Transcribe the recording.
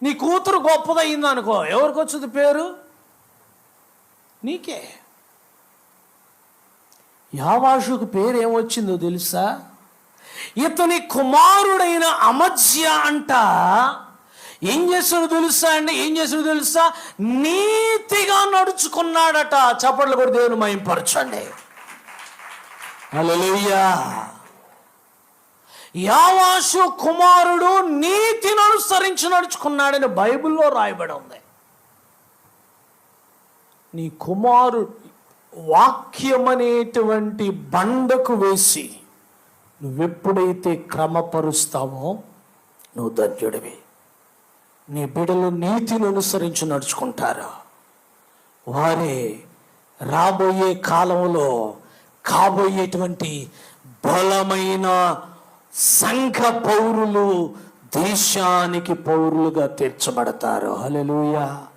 నీ కూతురు గొప్పదయ్యింది అనుకో, ఎవరికి వచ్చింది పేరు? నీకే. యావాషుకు పేరు ఏమొచ్చిందో తెలుసా? ఇతని కుమారుడైన అమజ్య అంట ఏం చేశాడు తెలుసా? నీతిగా నడుచుకున్నాడట. చప్పట్లు కూడా దేవుని మహింపరచండి. హల్లెలూయా. యావాషు కుమారుడు నీతిని అనుసరించి నడుచుకున్నాడని బైబిల్లో రాయబడి ఉంది. నీ కుమారుడు వాక్యం అనేటువంటి బండకు వేసి నువ్వెప్పుడైతే క్రమపరుస్తావో నువ్వు ధన్యుడివి. నీ బిడ్డలు నీతిని అనుసరించి నడుచుకుంటారు. వారే రాబోయే కాలంలో కాబోయేటువంటి బలమైన సంఘ పౌరులు, దేశానికి పౌరులుగా తీర్చబడతారు. హల్లెలూయా.